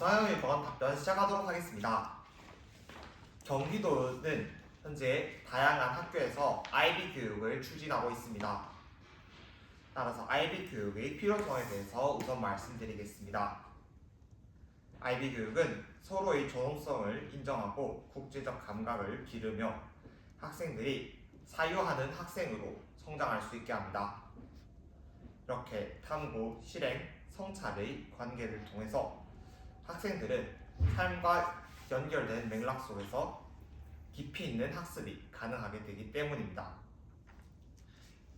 구사형 1번 답변 시작하도록 하겠습니다. 경기도는 현재 다양한 학교에서 IB 교육을 추진하고 있습니다. 따라서 IB 교육의 필요성에 대해서 우선 말씀드리겠습니다. IB 교육은 서로의 존엄성을 인정하고 국제적 감각을 기르며 학생들이 사유하는 학생으로 성장할 수 있게 합니다. 이렇게 탐구, 실행, 성찰의 관계를 통해서 학생들은 삶과 연결된 맥락 속에서 깊이 있는 학습이 가능하게 되기 때문입니다.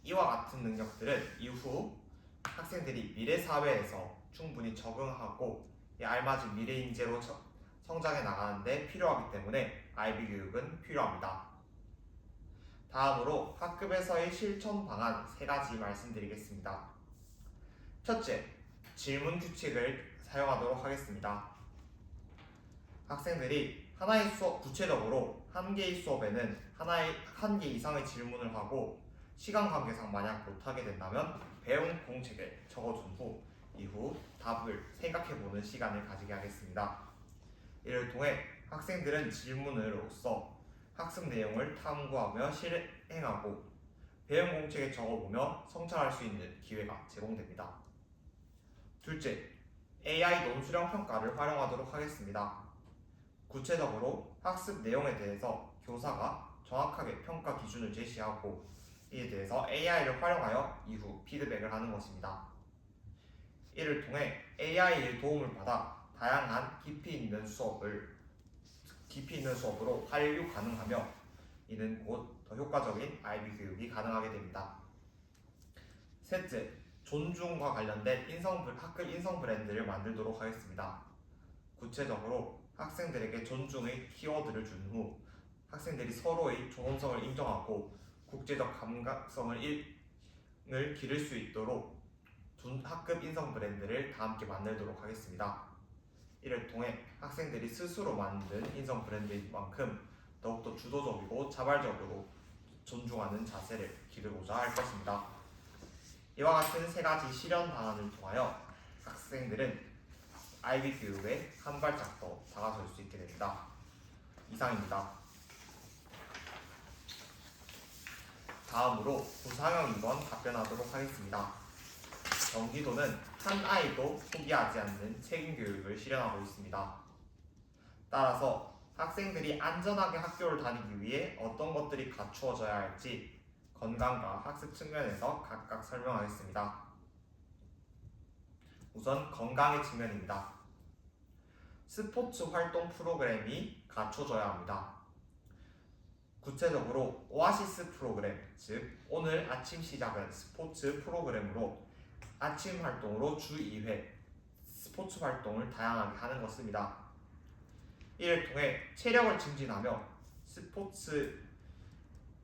이와 같은 능력들은 이후 학생들이 미래 사회에서 충분히 적응하고 알맞은 미래 인재로 성장해 나가는 데 필요하기 때문에 IB 교육은 필요합니다. 다음으로 학급에서의 실천 방안 3가지 말씀드리겠습니다. 첫째, 질문 규칙을 사용하도록 하겠습니다. 학생들이 하나의 수업, 구체적으로 한 개의 수업에는 한 개 이상의 질문을 하고 시간 관계상 만약 못하게 된다면 배운 공책에 적어준 후 이후 답을 생각해보는 시간을 가지게 하겠습니다. 이를 통해 학생들은 질문으로써 학습 내용을 탐구하며 실행하고 배운 공책에 적어보며 성찰할 수 있는 기회가 제공됩니다. 둘째, AI 논술형 평가를 활용하도록 하겠습니다. 구체적으로 학습 내용에 대해서 교사가 정확하게 평가 기준을 제시하고 이에 대해서 AI를 활용하여 이후 피드백을 하는 것입니다. 이를 통해 AI의 도움을 받아 다양한 깊이 있는 수업으로 활용 가능하며 이는 곧 더 효과적인 IB 교육이 가능하게 됩니다. 셋째, 존중과 관련된 학급 인성 브랜드를 만들도록 하겠습니다. 구체적으로 학생들에게 존중의 키워드를 준 후 학생들이 서로의 존엄성을 인정하고 국제적 감각성을 기를 수 있도록 학급 인성 브랜드를 다 함께 만들도록 하겠습니다. 이를 통해 학생들이 스스로 만든 인성 브랜드인 만큼 더욱더 주도적이고 자발적으로 존중하는 자세를 기르고자 할 것입니다. 이와 같은 3가지 실현 방안을 통하여 학생들은 IB 교육에 한 발짝 더 다가설 수 있게 됩니다. 이상입니다. 다음으로 구상형 2번 답변하도록 하겠습니다. 경기도는 한 아이도 포기하지 않는 책임 교육을 실현하고 있습니다. 따라서 학생들이 안전하게 학교를 다니기 위해 어떤 것들이 갖추어져야 할지 건강과 학습 측면에서 각각 설명하겠습니다. 우선 건강의 측면입니다. 스포츠 활동 프로그램이 갖춰져야 합니다. 구체적으로 오아시스 프로그램, 즉 오늘 아침 시작은 스포츠 프로그램으로 아침 활동으로 주 2회 스포츠 활동을 다양하게 하는 것입니다. 이를 통해 체력을 증진하며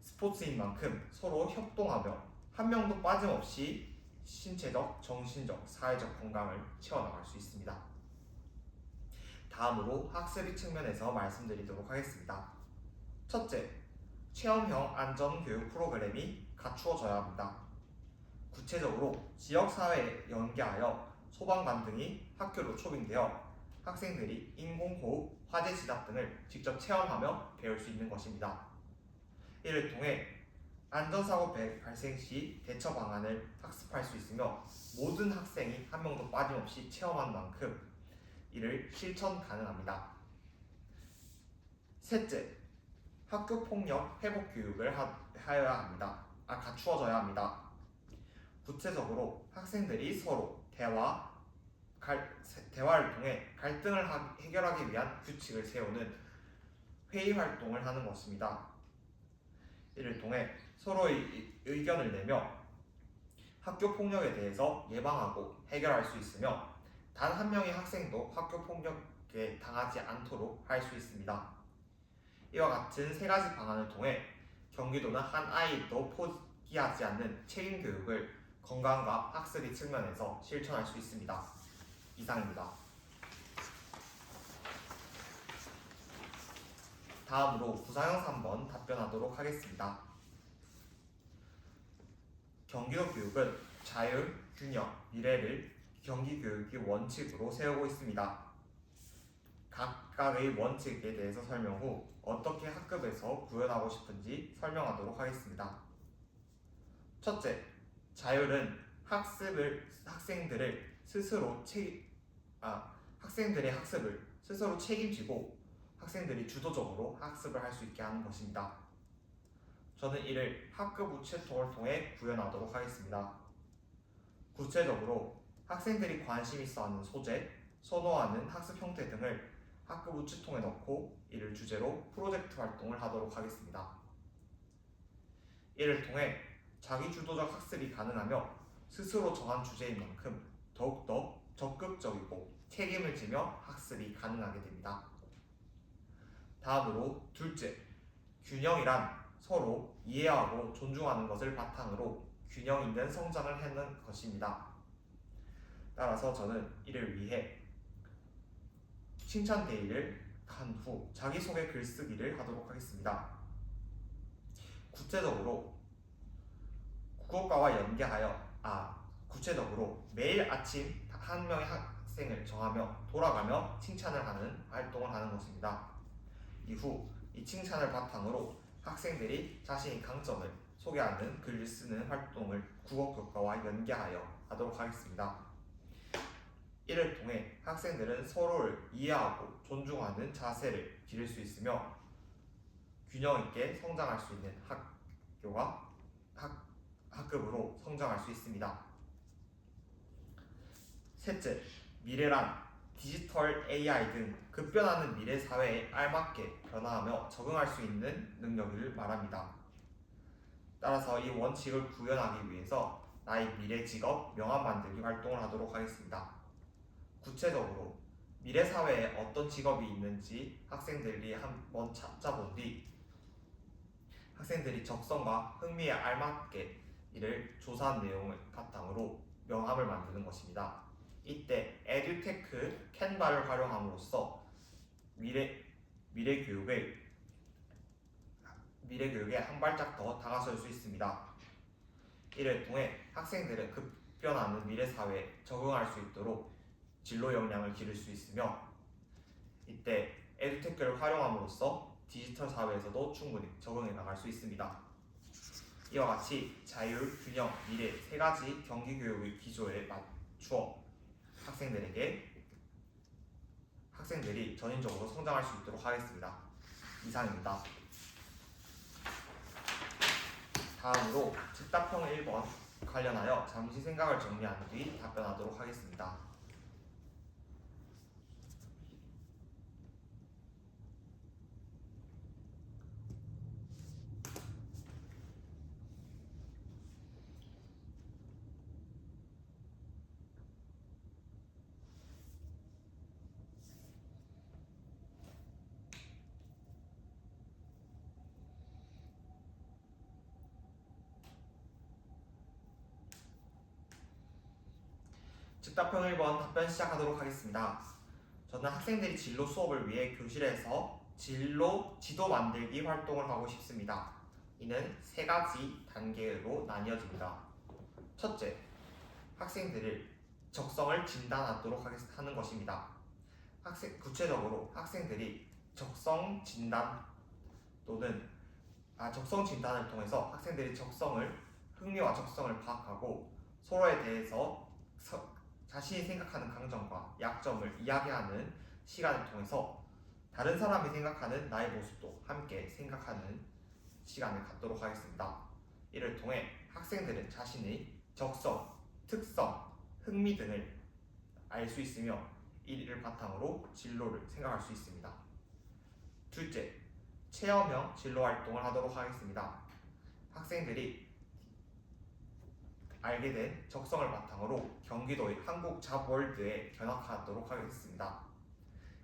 스포츠인 만큼 서로 협동하며 한 명도 빠짐없이 신체적, 정신적, 사회적 건강을 채워나갈 수 있습니다. 다음으로 학습의 측면에서 말씀드리도록 하겠습니다. 첫째, 체험형 안전교육 프로그램이 갖추어져야 합니다. 구체적으로 지역사회에 연계하여 소방관 등이 학교로 초빙되어 학생들이 인공호흡, 화재 진압 등을 직접 체험하며 배울 수 있는 것입니다. 이를 통해 안전사고 발생 시 대처 방안을 학습할 수 있으며 모든 학생이 한 명도 빠짐없이 체험한 만큼 이를 실천 가능합니다. 셋째, 학교폭력 회복 교육을 갖추어져야 합니다. 구체적으로 학생들이 서로 대화를 통해 갈등을 해결하기 위한 규칙을 세우는 회의 활동을 하는 것입니다. 이를 통해 서로의 의견을 내며 학교 폭력에 대해서 예방하고 해결할 수 있으며 단 한 명의 학생도 학교 폭력에 당하지 않도록 할 수 있습니다. 이와 같은 3가지 방안을 통해 경기도는 한 아이도 포기하지 않는 책임 교육을 건강과 학습의 측면에서 실천할 수 있습니다. 이상입니다. 다음으로 구사형 3번 답변하도록 하겠습니다. 경기도 교육은 자율, 균형, 미래를 경기교육의 원칙으로 세우고 있습니다. 각각의 원칙에 대해서 설명 후 어떻게 학급에서 구현하고 싶은지 설명하도록 하겠습니다. 첫째, 자율은 학생들의 학습을 스스로 책임지고 학생들이 주도적으로 학습을 할 수 있게 하는 것입니다. 저는 이를 학급 우체통을 통해 구현하도록 하겠습니다. 구체적으로 학생들이 관심 있어 하는 소재, 선호하는 학습 형태 등을 학급 우체통에 넣고 이를 주제로 프로젝트 활동을 하도록 하겠습니다. 이를 통해 자기주도적 학습이 가능하며 스스로 정한 주제인 만큼 더욱더 적극적이고 책임을 지며 학습이 가능하게 됩니다. 다음으로 둘째, 균형이란 서로 이해하고 존중하는 것을 바탕으로 균형 있는 성장을 하는 것입니다. 따라서 저는 이를 위해 칭찬 데이를 한 후 자기소개 글쓰기를 하도록 하겠습니다. 구체적으로 매일 아침 한 명의 학생을 정하며 돌아가며 칭찬을 하는 활동을 하는 것입니다. 이후 이 칭찬을 바탕으로 학생들이 자신의 강점을 소개하는 글을 쓰는 활동을 국어교과와 연계하여 하도록 하겠습니다. 이를 통해 학생들은 서로를 이해하고 존중하는 자세를 기를 수 있으며 균형 있게 성장할 수 있는 학급으로 성장할 수 있습니다. 셋째, 미래란 디지털 AI 등 급변하는 미래 사회에 알맞게 변화하며 적응할 수 있는 능력을 말합니다. 따라서 이 원칙을 구현하기 위해서 나의 미래 직업 명함 만들기 활동을 하도록 하겠습니다. 구체적으로 미래 사회에 어떤 직업이 있는지 학생들이 한번 찾아본 뒤 학생들이 적성과 흥미에 알맞게 이를 조사한 내용을 바탕으로 명함을 만드는 것입니다. 이때 에듀테크 캔바를 활용함으로써 미래 교육에 한 발짝 더 다가설 수 있습니다. 이를 통해 학생들은 급변하는 미래 사회에 적응할 수 있도록 진로 역량을 기를 수 있으며 이때 에듀테크를 활용함으로써 디지털 사회에서도 충분히 적응해 나갈 수 있습니다. 이와 같이 자율, 균형, 미래 세 가지 경기 교육의 기조에 맞추어 학생들이 전인적으로 성장할 수 있도록 하겠습니다. 이상입니다. 다음으로 즉답형 1번 관련하여 잠시 생각을 정리한 뒤 답변하도록 하겠습니다. 즉답형 1번 답변 시작하도록 하겠습니다. 저는 학생들이 진로 수업을 위해 교실에서 지도 만들기 활동을 하고 싶습니다. 이는 세 가지 단계로 나뉘어집니다. 첫째, 적성을 진단하도록 하는 것입니다. 구체적으로 학생들이 적성 진단을 통해서 학생들이 흥미와 적성을 파악하고 서로에 대해서 자신이 생각하는 강점과 약점을 이야기하는 시간을 통해서 다른 사람이 생각하는 나의 모습도 함께 생각하는 시간을 갖도록 하겠습니다. 이를 통해 학생들은 자신의 적성, 특성, 흥미 등을 알 수 있으며 이를 바탕으로 진로를 생각할 수 있습니다. 둘째, 체험형 진로 활동을 하도록 하겠습니다. 학생들이 알게 된 적성을 바탕으로 경기도의 한국잡월드에 견학하도록 하겠습니다.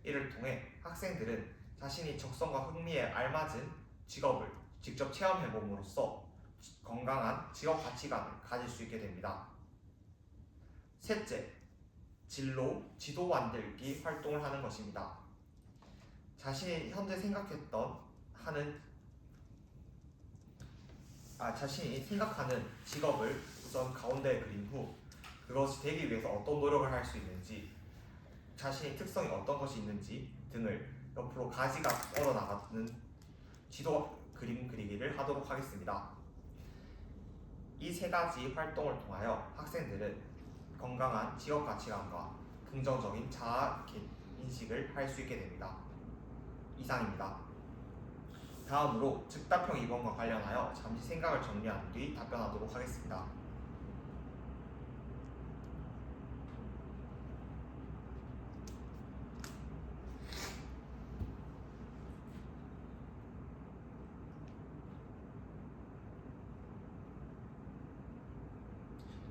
이를 통해 학생들은 자신이 적성과 흥미에 알맞은 직업을 직접 체험해봄으로써 건강한 직업 가치관을 가질 수 있게 됩니다. 셋째, 지도 만들기 활동을 하는 것입니다. 자신이 현재 자신이 생각하는 직업을 우선 가운데에 그린 후 그것이 되기 위해서 어떤 노력을 할 수 있는지, 자신의 특성이 어떤 것이 있는지 등을 옆으로 가지가 뻗어나가는 지도 그림 그리기를 하도록 하겠습니다. 이 세 가지 활동을 통하여 학생들은 건강한 지역 가치관과 긍정적인 자아 인식을 할 수 있게 됩니다. 이상입니다. 다음으로 즉답형 2번과 관련하여 잠시 생각을 정리한 뒤 답변하도록 하겠습니다.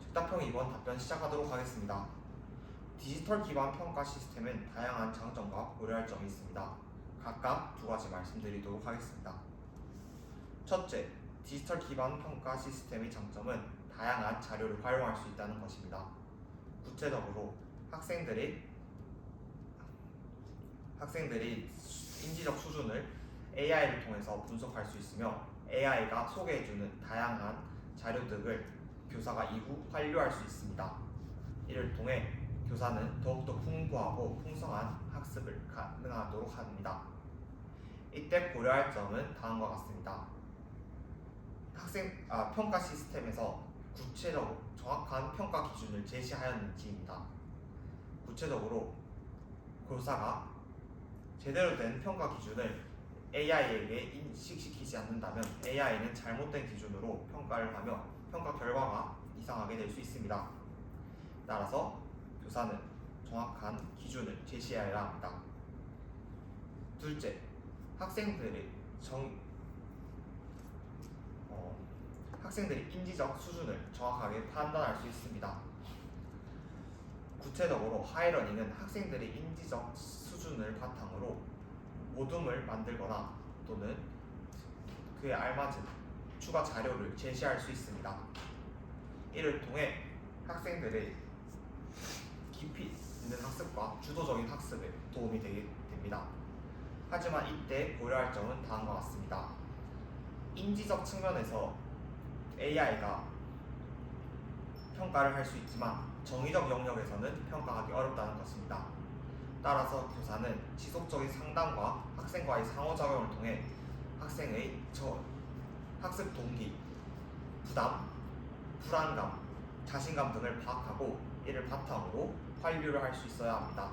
즉답형 2번 답변 시작하도록 하겠습니다. 디지털 기반 평가 시스템은 다양한 장점과 고려할 점이 있습니다. 각각 두 가지 말씀드리도록 하겠습니다. 첫째, 디지털 기반 평가 시스템의 장점은 다양한 자료를 활용할 수 있다는 것입니다. 구체적으로 학생들이 인지적 수준을 AI를 통해서 분석할 수 있으며 AI가 소개해주는 다양한 자료 등을 교사가 이후 활용할 수 있습니다. 이를 통해 교사는 더욱더 풍부하고 풍성한 학습을 가능하도록 합니다. 이때 고려할 점은 다음과 같습니다. 평가 시스템에서 구체적으로 정확한 평가 기준을 제시하였는지입니다. 구체적으로 교사가 제대로 된 평가 기준을 AI에게 인식시키지 않는다면 AI는 잘못된 기준으로 평가를 하며 평가 결과가 이상하게 될 수 있습니다. 따라서 교사는 정확한 기준을 제시해야 합니다. 둘째, 학생들이 인지적 수준을 정확하게 판단할 수 있습니다. 구체적으로 하이러닝은 학생들의 인지적 수준을 바탕으로 모둠을 만들거나 또는 그에 알맞은 추가 자료를 제시할 수 있습니다. 이를 통해 학생들의 깊이 있는 학습과 주도적인 학습에 도움이 되게 됩니다. 하지만 이때 고려할 점은 다음과 같습니다. 인지적 측면에서 AI가 평가를 할 수 있지만 정의적 영역에서는 평가하기 어렵다는 것입니다. 따라서 교사는 지속적인 상담과 학생과의 상호작용을 통해 학생의 학습 동기, 부담, 불안감, 자신감 등을 파악하고 이를 바탕으로 환류를 할 수 있어야 합니다.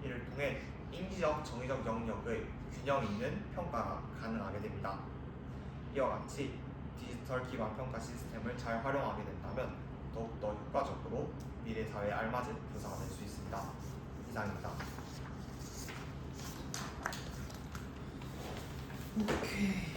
이를 통해 인지적, 정의적 영역의 균형 있는 평가가 가능하게 됩니다. 이와 같이 디지털 기반 평가 시스템을 잘 활용하게 된다면 더욱더 효과적으로 미래 사회에 알맞은 교사가 될 수 있습니다. 이상입니다. 오케이.